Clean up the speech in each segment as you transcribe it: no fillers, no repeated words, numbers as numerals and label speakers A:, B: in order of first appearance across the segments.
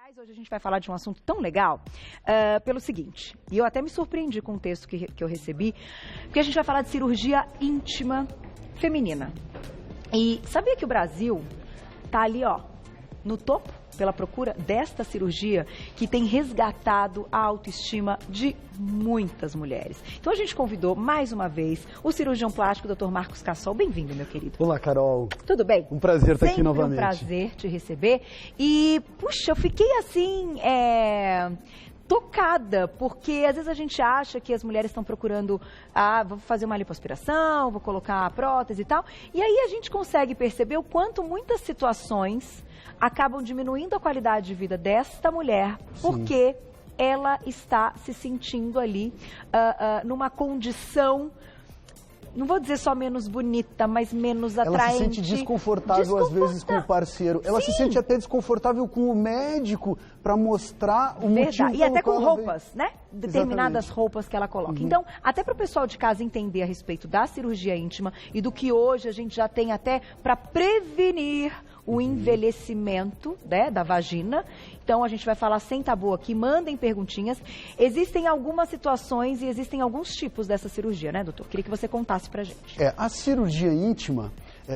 A: Mas hoje a gente vai falar de um assunto tão legal, pelo seguinte, e eu até me surpreendi com o texto que eu recebi, porque a gente vai falar de cirurgia íntima feminina. E sabia que o Brasil tá ali, ó, no topo pela procura desta cirurgia que tem resgatado a autoestima de muitas mulheres. Então a gente convidou mais uma vez o cirurgião plástico, Dr. Marcos Cassol. Bem-vindo, meu querido.
B: Olá, Carol.
A: Tudo bem?
B: Um prazer estar aqui novamente.
A: Um prazer te receber. E, puxa, eu fiquei assim, tocada, porque às vezes a gente acha que as mulheres estão procurando, vou fazer uma lipoaspiração, vou colocar a prótese e tal, e aí a gente consegue perceber o quanto muitas situações acabam diminuindo a qualidade de vida desta mulher, porque ela está se sentindo ali numa condição, não vou dizer só menos bonita, mas menos atraente.
B: Ela se sente desconfortável às vezes com o parceiro. Ela se sente até desconfortável com o médico para mostrar o motivo.
A: E até com roupas, né? Determinadas roupas que ela coloca. Então, até para o pessoal de casa entender a respeito da cirurgia íntima e do que hoje a gente já tem até para prevenir o envelhecimento, né, da vagina. Então, a gente vai falar sem tabu aqui, mandem perguntinhas. Existem algumas situações e existem alguns tipos dessa cirurgia, né, doutor? Queria que você contasse pra gente.
B: A cirurgia íntima,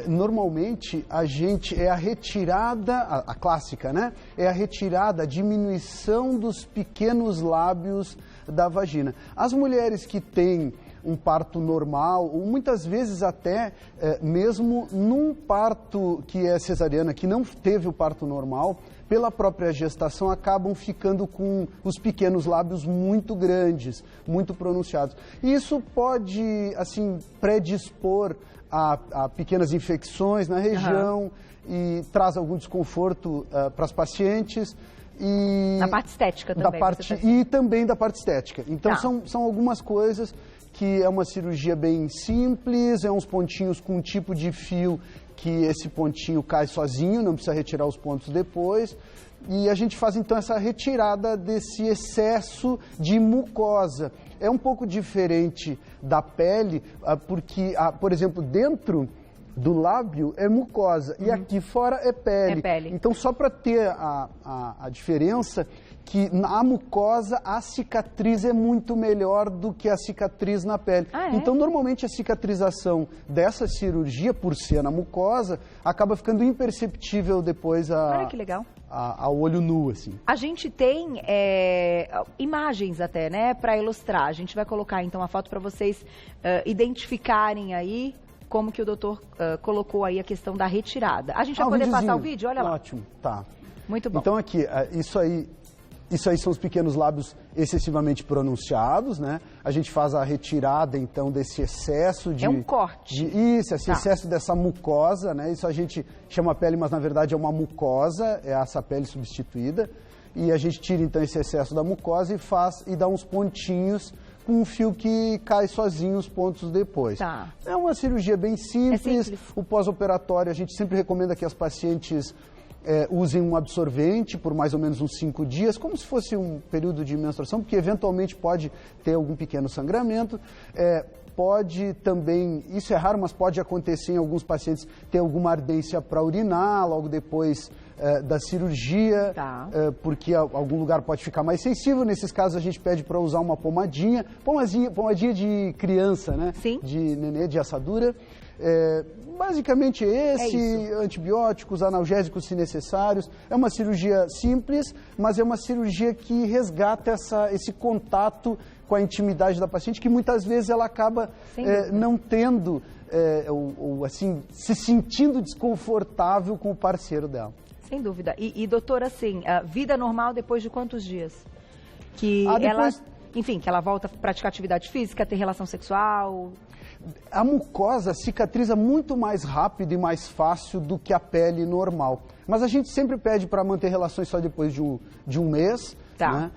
B: normalmente, a gente é a retirada, a clássica, né? É a retirada, a diminuição dos pequenos lábios da vagina. As mulheres que têm um parto normal, ou muitas vezes até mesmo num parto que é cesariana, que não teve o parto normal, pela própria gestação acabam ficando com os pequenos lábios muito grandes, muito pronunciados. E isso pode, assim, predispor a pequenas infecções na região e traz algum desconforto para as pacientes. E
A: na parte estética também.
B: E também da parte estética. Então são algumas coisas que é uma cirurgia bem simples, é uns pontinhos com um tipo de fio que esse pontinho cai sozinho, não precisa retirar os pontos depois. E a gente faz então essa retirada desse excesso de mucosa. É um pouco diferente da pele, porque, por exemplo, dentro do lábio é mucosa e aqui fora é pele. Então, só para ter a diferença, que na mucosa a cicatriz é muito melhor do que a cicatriz na pele. Então, normalmente a cicatrização dessa cirurgia, por ser na mucosa, acaba ficando imperceptível depois
A: Olha que legal.
B: Ao olho nu, assim.
A: A gente tem imagens até, né, para ilustrar. A gente vai colocar então a foto para vocês identificarem aí como que o doutor colocou aí a questão da retirada. A gente vai poder passar o vídeo? Olha lá.
B: Ótimo, tá.
A: Muito bom.
B: Então aqui, isso aí são os pequenos lábios excessivamente pronunciados, né? A gente faz a retirada, então, desse excesso de...
A: É um corte.
B: Esse excesso dessa mucosa, né? Isso a gente chama pele, mas na verdade é uma mucosa, é essa pele substituída. E a gente tira, então, esse excesso da mucosa e dá uns pontinhos com um fio que cai sozinho os pontos depois. É uma cirurgia bem simples. O pós-operatório, a gente sempre recomenda que as pacientes usem um absorvente por mais ou menos uns 5 dias, como se fosse um período de menstruação, porque eventualmente pode ter algum pequeno sangramento. Pode também, isso é raro, mas pode acontecer em alguns pacientes ter alguma ardência para urinar logo depois da cirurgia, porque algum lugar pode ficar mais sensível. Nesses casos a gente pede para usar uma pomadinha de criança, né?
A: Sim.
B: De nenê, de assadura. Basicamente antibióticos, analgésicos se necessários. É uma cirurgia simples, mas é uma cirurgia que resgata esse contato com a intimidade da paciente, que muitas vezes ela acaba não tendo, ou assim, se sentindo desconfortável com o parceiro dela.
A: Sem dúvida. E doutora, assim, vida normal depois de quantos dias? Que que ela volta a praticar atividade física, ter relação sexual?
B: A mucosa cicatriza muito mais rápido e mais fácil do que a pele normal. Mas a gente sempre pede para manter relações só depois de um mês,
A: Tá.
B: Né?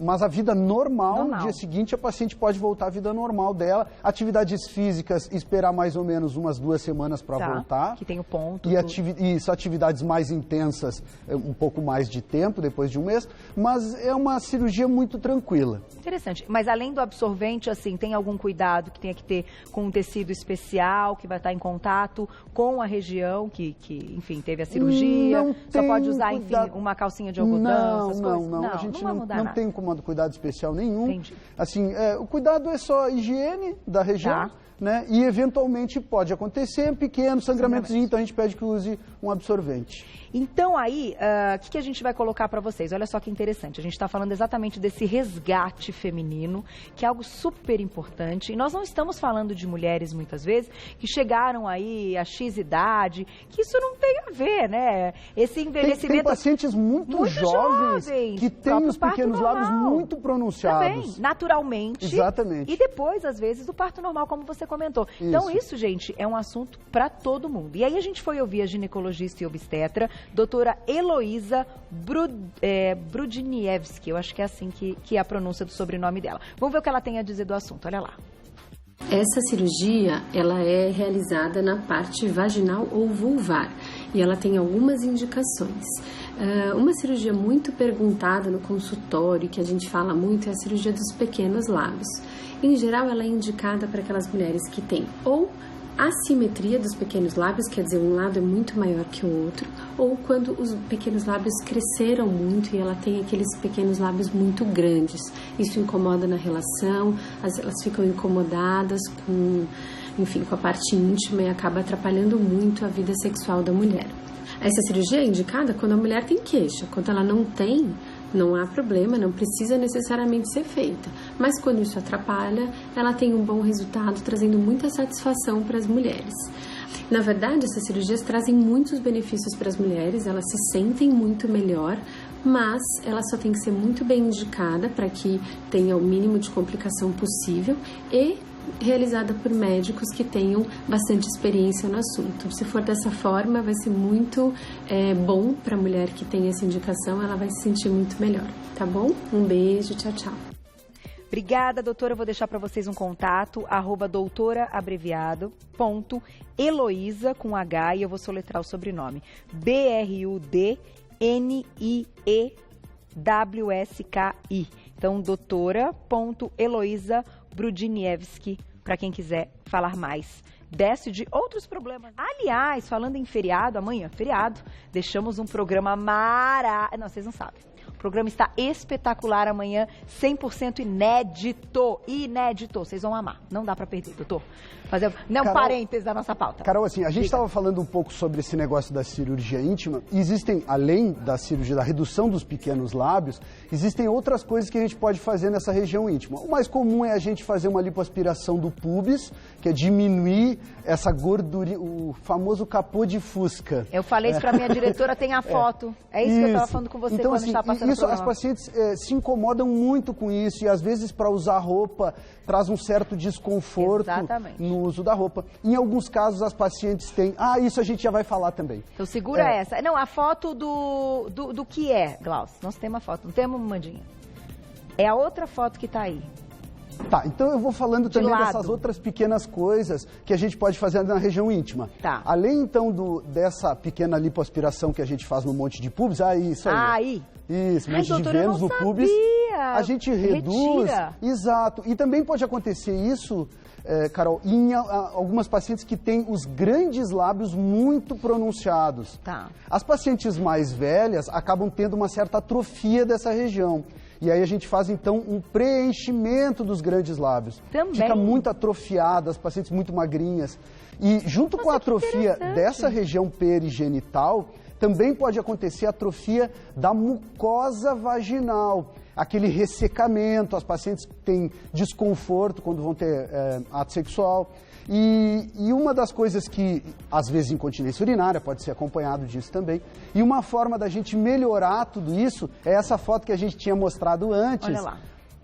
B: Mas a vida normal, no dia seguinte, a paciente pode voltar à vida normal dela. Atividades físicas, esperar mais ou menos umas 2 semanas para voltar.
A: Que tem o ponto.
B: E atividades mais intensas, um pouco mais de tempo, depois de um mês. Mas é uma cirurgia muito tranquila.
A: Interessante. Mas além do absorvente, assim, tem algum cuidado que tenha que ter com um tecido especial, que vai estar em contato com a região que enfim, teve a cirurgia?
B: Não
A: Só pode usar,
B: cuidado.
A: enfim, uma calcinha de algodão, essas coisas?
B: Não. A gente não tem cuidado especial nenhum.
A: Entendi.
B: Assim, o cuidado é só a higiene da região.
A: Tá.
B: Né? E eventualmente pode acontecer pequenos sangramentos, então a gente pede que use um absorvente.
A: Então aí, o que a gente vai colocar para vocês? Olha só que interessante, a gente está falando exatamente desse resgate feminino, que é algo super importante. E nós não estamos falando de mulheres, muitas vezes, que chegaram aí a X idade, que isso não tem a ver, né? Esse envelhecimento...
B: Tem pacientes muito jovens que têm os pequenos lábios muito pronunciados.
A: Também, naturalmente.
B: Exatamente.
A: E depois, às vezes, o parto normal, como você comentou.
B: Isso.
A: Então, isso, gente, é um assunto para todo mundo. E aí a gente foi ouvir a ginecologista e obstetra, doutora Heloísa Brudniewski, eu acho que é assim que é a pronúncia do sobrenome dela. Vamos ver o que ela tem a dizer do assunto, olha lá.
C: Essa cirurgia, ela é realizada na parte vaginal ou vulvar e ela tem algumas indicações. Uma cirurgia muito perguntada no consultório, que a gente fala muito, é a cirurgia dos pequenos lábios. Em geral, ela é indicada para aquelas mulheres que têm ou assimetria dos pequenos lábios, quer dizer, um lado é muito maior que o outro, ou quando os pequenos lábios cresceram muito e ela tem aqueles pequenos lábios muito grandes. Isso incomoda na relação, elas ficam incomodadas com a parte íntima e acaba atrapalhando muito a vida sexual da mulher. Essa cirurgia é indicada quando a mulher tem queixa, quando ela não tem, não há problema, não precisa necessariamente ser feita. Mas quando isso atrapalha, ela tem um bom resultado, trazendo muita satisfação para as mulheres. Na verdade, essas cirurgias trazem muitos benefícios para as mulheres, elas se sentem muito melhor, mas ela só tem que ser muito bem indicada para que tenha o mínimo de complicação possível e realizada por médicos que tenham bastante experiência no assunto. Se for dessa forma, vai ser muito bom para a mulher que tem essa indicação, ela vai se sentir muito melhor, tá bom? Um beijo, tchau, tchau.
A: Obrigada, doutora. Eu vou deixar para vocês um contato, @doutoraabreviado.Heloísa com H, e eu vou soletrar o sobrenome. BRUDNIEWSKI. Então, doutora.Heloísa Brudniewski, para quem quiser falar mais desse de outros problemas. Aliás, falando em feriado, amanhã, feriado, deixamos um programa Não, vocês não sabem. O programa está espetacular amanhã, 100% inédito. Inédito. Vocês vão amar. Não dá para perder, doutor. Fazer
B: Carol,
A: parênteses da nossa pauta.
B: Carol, assim, a gente estava falando um pouco sobre esse negócio da cirurgia íntima. Existem, além da cirurgia, da redução dos pequenos lábios, existem outras coisas que a gente pode fazer nessa região íntima. O mais comum é a gente fazer uma lipoaspiração do púbis, que é diminuir essa gordura, o famoso capô de fusca.
A: Eu falei isso para minha diretora, tem a foto. É isso que eu estava falando com você
B: então,
A: quando
B: assim,
A: estava passando
B: isso, as pacientes se incomodam muito com isso e às vezes para usar roupa traz um certo desconforto no uso da roupa. Em alguns casos as pacientes têm... isso a gente já vai falar também.
A: Então segura essa. Não, a foto do que é, Glaucio. Nós temos uma foto, não temos, Mandinha? É a outra foto que está aí.
B: Tá, então eu vou falando também dessas outras pequenas coisas que a gente pode fazer na região íntima.
A: Tá.
B: Além, então, dessa pequena lipoaspiração que a gente faz no monte de púbis, isso aí. Isso, monte de Vênus no púbis. A gente reduz. Retira. Exato. E também pode acontecer isso, Carol, em algumas pacientes que têm os grandes lábios muito pronunciados.
A: Tá.
B: As pacientes mais velhas acabam tendo uma certa atrofia dessa região. E aí a gente faz, então, um preenchimento dos grandes lábios.
A: Também.
B: Fica muito atrofiada, as pacientes muito magrinhas. E junto com a atrofia dessa região perigenital, também pode acontecer a atrofia da mucosa vaginal. Aquele ressecamento, as pacientes têm desconforto quando vão ter ato sexual. E uma das coisas que, às vezes, incontinência urinária, pode ser acompanhado disso também. E uma forma da gente melhorar tudo isso é essa foto que a gente tinha mostrado antes.
A: Olha lá.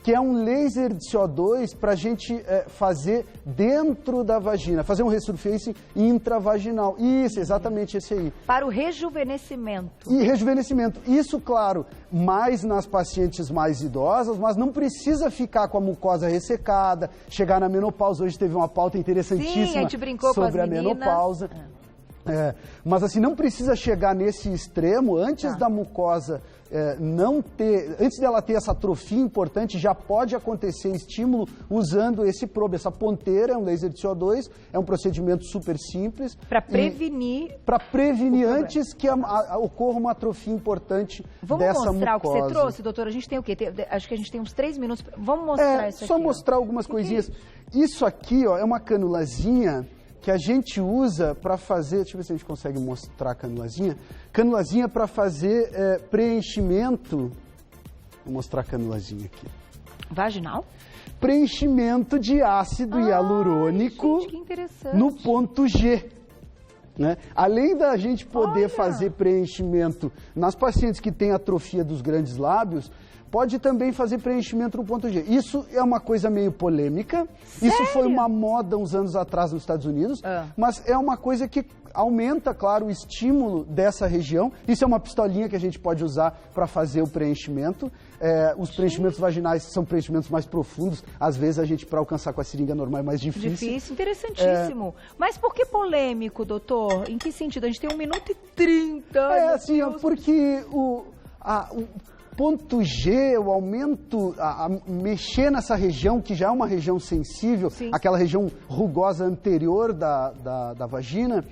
B: que é um laser de CO2 para a gente fazer dentro da vagina, fazer um resurfacing intravaginal. Isso, exatamente esse aí.
A: Para o rejuvenescimento.
B: E rejuvenescimento. Isso, claro, mais nas pacientes mais idosas, mas não precisa ficar com a mucosa ressecada, chegar na menopausa. Hoje teve uma pauta interessantíssima.
A: Sim, a gente brincou
B: sobre
A: com as meninas.
B: A menopausa. Mas assim, não precisa chegar nesse extremo antes da mucosa não ter, antes dela ter essa atrofia importante, já pode acontecer estímulo usando esse probe, essa ponteira, é um laser de CO2, é um procedimento super simples.
A: Para prevenir.
B: Para prevenir antes que ocorra uma atrofia importante dessa mucosa.
A: Vamos mostrar o que você trouxe, doutor? A gente tem o quê? Acho que a gente tem uns 3 minutos. Vamos mostrar isso aqui.
B: Só mostrar algumas coisinhas. Isso aqui, ó, é uma canulazinha que a gente usa para fazer, deixa eu ver se a gente consegue mostrar a canulazinha. Canulazinha para fazer preenchimento. Vou mostrar a canulazinha aqui.
A: Vaginal?
B: Preenchimento de ácido hialurônico,
A: gente, que interessante,
B: no ponto G. Né? Além da gente poder fazer preenchimento nas pacientes que têm atrofia dos grandes lábios, pode também fazer preenchimento no ponto G. Isso é uma coisa meio polêmica.
A: Sério?
B: Isso foi uma moda uns anos atrás nos Estados Unidos, mas é uma coisa que aumenta, claro, o estímulo dessa região. Isso é uma pistolinha que a gente pode usar para fazer o preenchimento. Os preenchimentos vaginais são preenchimentos mais profundos. Às vezes, a gente, para alcançar com a seringa normal, é mais difícil.
A: Difícil, interessantíssimo. Mas por que polêmico, doutor? Em que sentido? A gente tem 1 minuto e 30.
B: Assim, porque o ponto G, o aumento, mexer nessa região, que já é uma região sensível, aquela região rugosa anterior da vagina,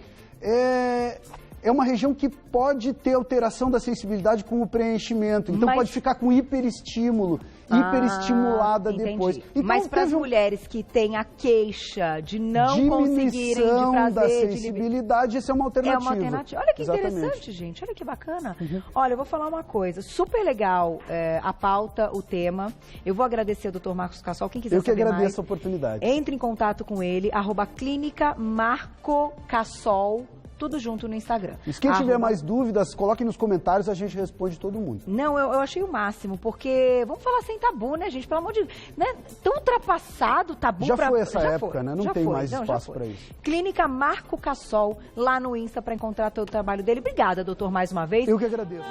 B: é uma região que pode ter alteração da sensibilidade com o preenchimento. Então pode ficar com hiperestímulo, hiperestimulada depois. Então,
A: mas para as mulheres que têm a queixa de não conseguirem de prazer,
B: da sensibilidade, isso é uma alternativa.
A: É uma alternativa. Olha que interessante, gente. Olha que bacana. Olha, eu vou falar uma coisa. Super legal a pauta, o tema. Eu vou agradecer ao Dr. Marcos Cassol. Quem quiser saber mais,
B: eu que agradeço a oportunidade.
A: Entre em contato com ele, @clínica Marco Cassol. Tudo junto no Instagram.
B: E quem tiver mais dúvidas, coloque nos comentários, a gente responde todo mundo.
A: Não, eu achei o máximo, porque vamos falar sem tabu, né, gente? Pelo amor de Deus, né? Tão ultrapassado tabu.
B: Já foi essa época, né? Não tem mais espaço para isso.
A: Clínica Marco Cassol, lá no Insta, para encontrar todo o trabalho dele. Obrigada, doutor, mais uma vez.
B: Eu que agradeço.